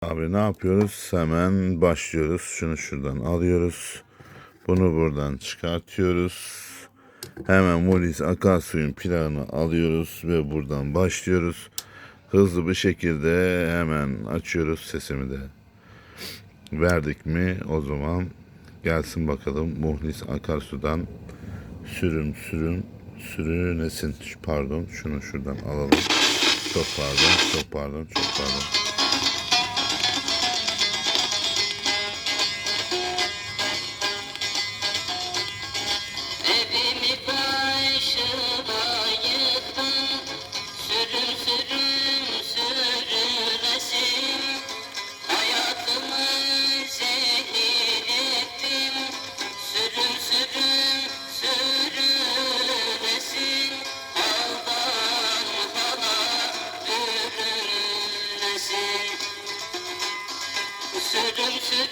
Abi ne yapıyoruz? Hemen başlıyoruz. Şunu şuradan alıyoruz. Bunu buradan çıkartıyoruz. Hemen Molis akarsuyun plağını alıyoruz ve buradan başlıyoruz. Hızlı bir şekilde hemen açıyoruz. Sesimi de verdik mi o zaman gelsin bakalım Muhlis akarsudan sürünesin. Pardon, şunu şuradan alalım. Çok pardon. Evimi başıma yıktın, sürünesin. Hayatımı zehir ettin, sürünesin. Haldan hala bürünesin. Sürünesin.